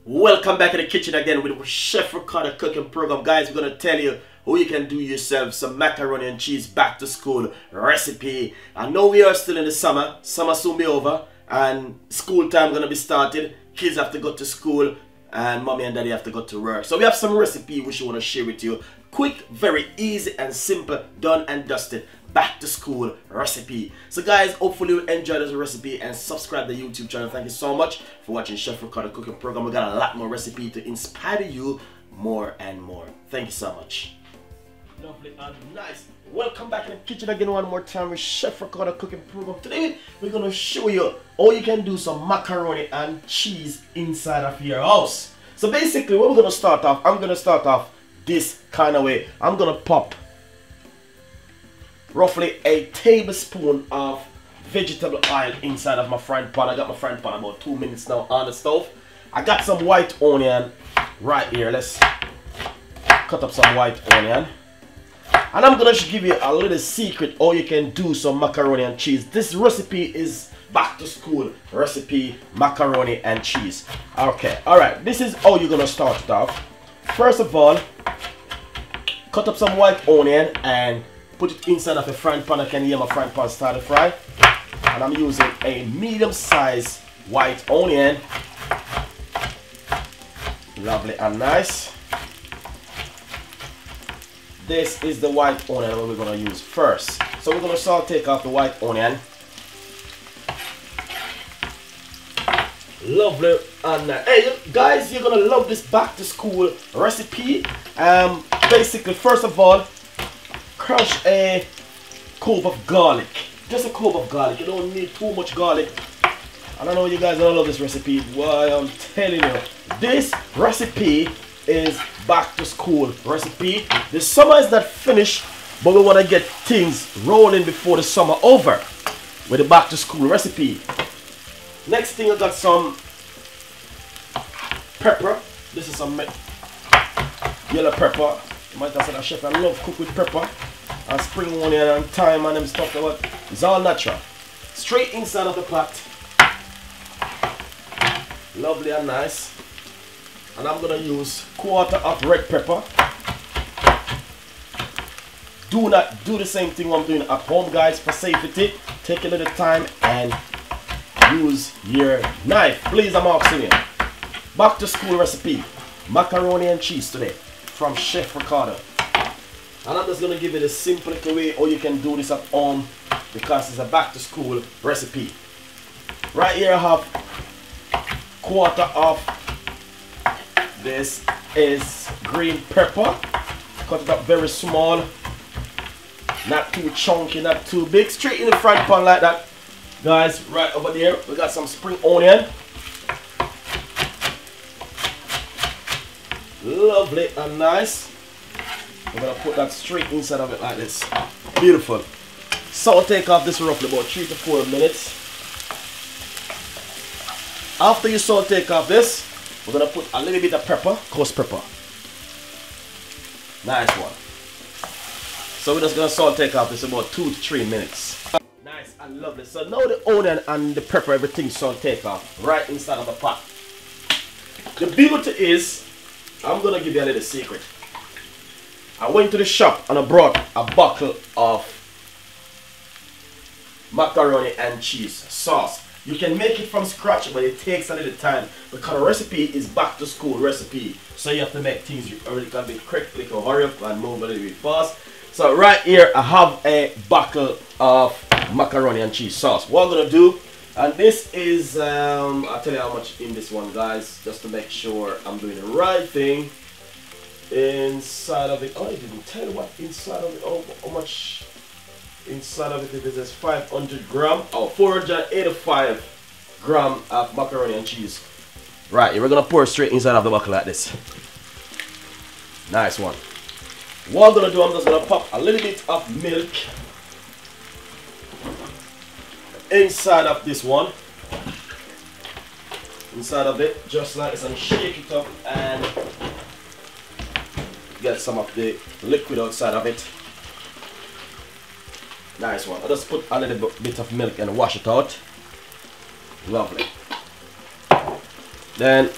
Welcome back to the kitchen again with Chef Ricardo cooking program. Guys, we're going to tell you how you can do yourself some macaroni and cheese back to school recipe. I know we are still in the summer. Summer soon be over and school time going to be started. Kids have to go to school and mommy and daddy have to go to work. So we have some recipe which we want to share with you. Quick, very easy and simple, done and dusted. Back to school recipe. So guys, hopefully you enjoy this recipe and subscribe to the YouTube channel. Thank you so much for watching Chef Ricardo cooking program. We got a lot more recipe to inspire you more and more. Thank you so much. Lovely and nice. Welcome back in the kitchen again one more time with Chef Ricardo cooking program. Today we're gonna show you how you can do some macaroni and cheese inside of your house. So basically what we're gonna start off, I'm gonna start off this kind of way. I'm gonna pop roughly a tablespoon of vegetable oil inside of my frying pan. I got my frying pan about 2 minutes now on the stove. I got some white onion right here. Let's cut up some white onion. And I'm gonna give you a little secret how you can do some macaroni and cheese. This recipe is back to school recipe, macaroni and cheese. Okay, alright, this is how you're gonna start it off. First of all, cut up some white onion and put it inside of a frying pan. I can hear my frying pan start to fry. And I'm using a medium-sized white onion. Lovely and nice. This is the white onion that we're going to use first. So we're going to take off the white onion. Lovely and nice. Hey guys, you're going to love this back to school recipe. Basically, first of all, crush a clove of garlic. Just a clove of garlic. You don't need too much garlic. I don't know you guys don't love this recipe. Why, I'm telling you, this recipe is back to school recipe. The summer is not finished, but we want to get things rolling before the summer over with the back to school recipe. Next thing, I got some pepper. This is some yellow pepper. You might have said that chef, I love cook with pepper and spring onion and thyme and them stuff. It's all natural. Straight inside of the pot. Lovely and nice. And I'm gonna use quarter of red pepper. Do not do the same thing I'm doing at home, guys. For safety, take a little time and use your knife. Please, I'm asking you. Back to school recipe, macaroni and cheese today from Chef Ricardo. And I'm just going to give you the simple way how you can do this at home because it's a back to school recipe. Right here I have quarter of this is green pepper. Cut it up very small. Not too chunky, not too big. Straight in the frying pan like that. Guys, right over there we got some spring onion. Lovely and nice. We're gonna put that straight inside of it like this. Beautiful. So take off this roughly about 3 to 4 minutes. After you take off this, we're gonna put a little bit of pepper, coarse pepper. Nice one. So we're just gonna take off this about 2 to 3 minutes. Nice and lovely. So now the onion and the pepper, everything take off right inside of the pot. The beauty is, I'm gonna give you a little secret. I went to the shop and I brought a bottle of macaroni and cheese sauce. You can make it from scratch, but it takes a little time because the recipe is back to school recipe. So you have to make things a little bit quickly, you can hurry up and move a little bit fast. So right here I have a bottle of macaroni and cheese sauce. What I'm gonna do, and this is I'll tell you how much in this one, guys, just to make sure I'm doing the right thing. Inside of it, oh, I didn't tell you what inside of it, oh, how much inside of it is. 500 gram, oh, 485 gram of macaroni and cheese. Right, we're gonna pour straight inside of the bucket like this. Nice one. What I'm gonna do, I'm just gonna pop a little bit of milk inside of this one. Inside of it, just like this, and shake it up and get some of the liquid outside of it. Nice one. I'll just put a little bit of milk and wash it out. Lovely. Then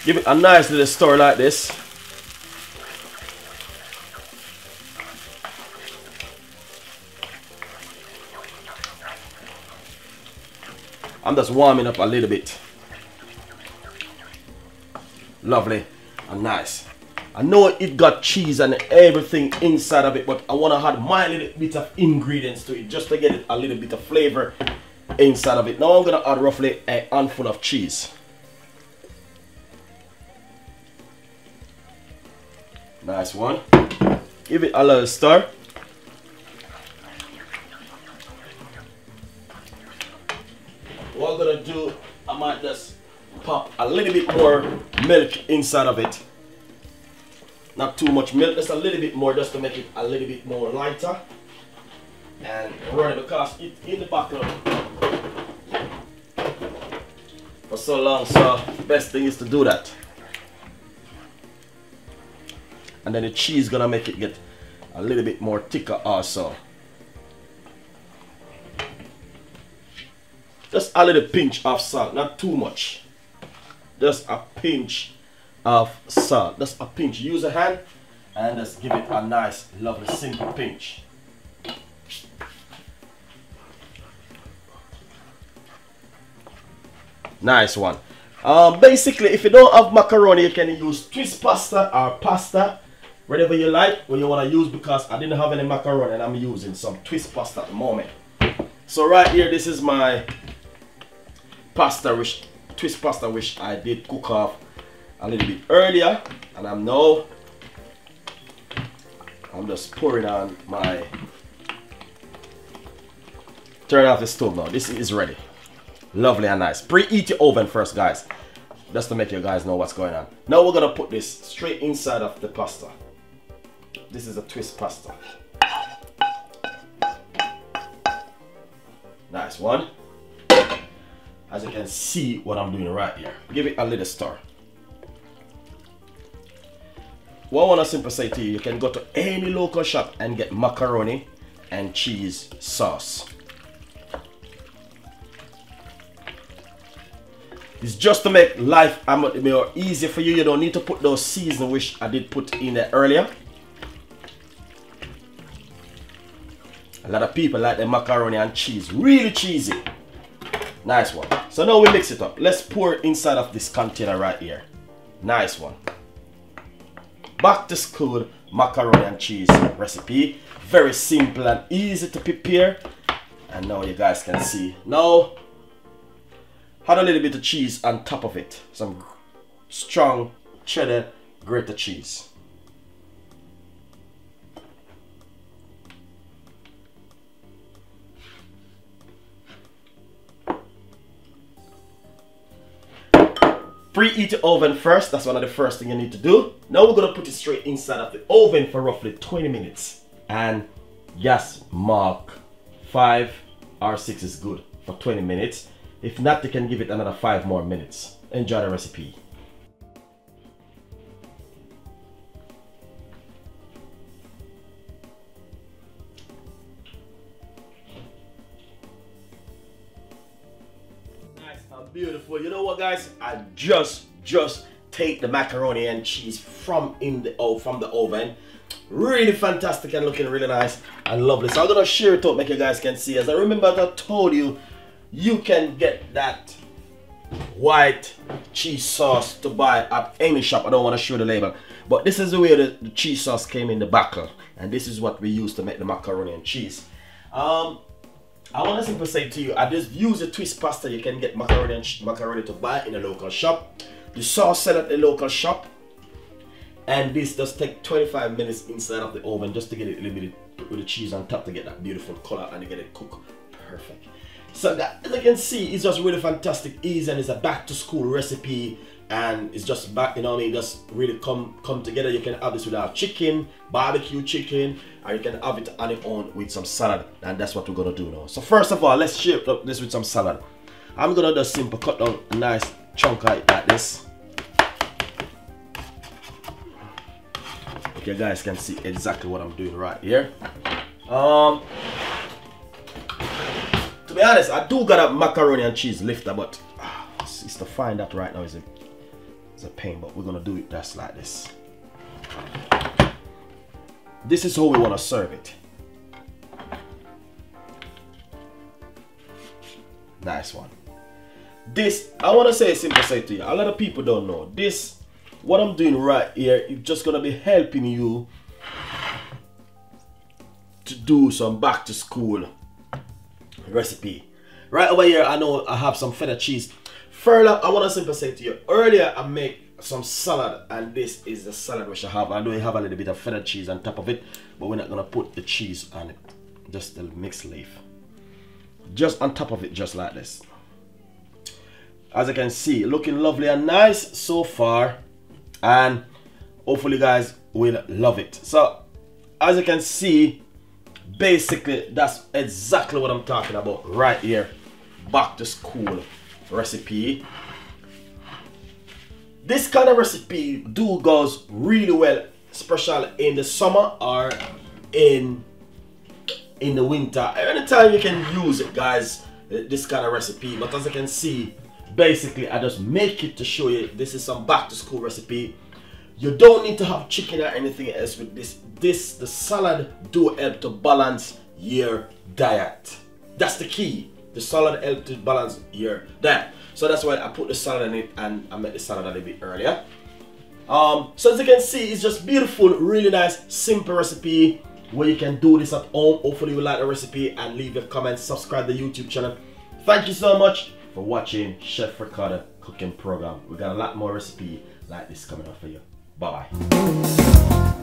Give it a nice little stir like this. I'm just warming up a little bit. Lovely and nice. I know it got cheese and everything inside of it, but I want to add my little bit of ingredients to it just to get it a little bit of flavor inside of it. Now I'm going to add roughly a handful of cheese. Nice one. Give it a little stir. What I'm going to do, I might just pop a little bit more milk inside of it. Not too much milk, just a little bit more, just to make it a little bit more lighter. And run it because it's in the bottle for so long, so the best thing is to do that. And then the cheese gonna make it get a little bit more thicker also. Just a little pinch of salt, not too much. Just a pinch of salt, just a pinch. Use a hand and just give it a nice, lovely, simple pinch. Nice one. Basically, if you don't have macaroni, you can use twist pasta or pasta, whatever you like, when you want to use, because I didn't have any macaroni and I'm using some twist pasta at the moment. So right here, this is my pasta, twist pasta, which I did cook off a little bit earlier, and I'm just pouring on my, turn off the stove now. This is ready. Lovely and nice. Preheat your oven first, guys, just to make you guys know what's going on. Now we're gonna put this straight inside of the pasta. This is a twist pasta. Nice one. As you can see what I'm doing right here. Give it a little stir. What I want to simply say to you, you can go to any local shop and get macaroni and cheese sauce. It's just to make life a bit more easier for you. You don't need to put those seasonings which I did put in there earlier. A lot of people like the macaroni and cheese, really cheesy. Nice one. So now we mix it up. Let's pour it inside of this container right here. Nice one. Back to school macaroni and cheese recipe. Very simple and easy to prepare. And now you guys can see. Now, add a little bit of cheese on top of it. Some strong cheddar grated cheese. Preheat the oven first. That's one of the first things you need to do. Now we're going to put it straight inside of the oven for roughly 20 minutes. And gas mark 5 or 6 is good for 20 minutes. If not, you can give it another 5 more minutes. Enjoy the recipe. Beautiful. You know what, guys? I just take the macaroni and cheese from the oven. Really fantastic and looking really nice and lovely. So I'm gonna share it up, make you guys can see. As I remember, I told you, you can get that white cheese sauce to buy at any shop. I don't want to show the label, but this is the way the cheese sauce came in the bottle, and this is what we use to make the macaroni and cheese. I want to simply say to you, I just use a twist pasta. You can get macaroni to buy in a local shop. The sauce sell at the local shop, and this does take 25 minutes inside of the oven just to get it a little bit with the cheese on top to get that beautiful color and to get it cooked perfect. So that, as you can see, it's just really fantastic, easy, and it's a back to school recipe. And it's just back, you know what I mean, just really come together. You can have this without chicken, barbecue chicken, or you can have it on its own with some salad, and that's what we're gonna do now. So first of all, let's shape up this with some salad. I'm gonna just simple cut down a nice chunk of it like this. Okay, you guys can see exactly what I'm doing right here. To be honest, I do got a macaroni and cheese lifter, but it's to find that right now, is it? It's a pain, but we're gonna do it just like this. This is how we want to serve it. Nice one. This, I want to say a simple say to you. A lot of people don't know. This, what I'm doing right here, is just going to be helping you to do some back to school recipe. Right over here, I know I have some feta cheese. Further, I want to simply say to you, earlier I make some salad, and this is the salad which I have. I know I have a little bit of feta cheese on top of it, but we're not going to put the cheese on it. Just the mixed leaf. Just on top of it, just like this. As you can see, looking lovely and nice so far, and hopefully you guys will love it. So as you can see, basically that's exactly what I'm talking about right here. Back to school recipe. This kind of recipe goes really well, especially in the summer or in the winter. Anytime you can use it, guys, this kind of recipe. But as you can see, basically I just make it to show you this is some back to school recipe. You don't need to have chicken or anything else with this. The salad do help to balance your diet. That's the key. The salad helps to balance your diet. So that's why I put the salad in it, and I made the salad a little bit earlier. So as you can see, it's just beautiful, really nice, simple recipe where you can do this at home. Hopefully you like the recipe, and leave your comments, subscribe to the YouTube channel. Thank you so much for watching Chef Ricardo cooking program. We got a lot more recipe like this coming up for you. Bye bye.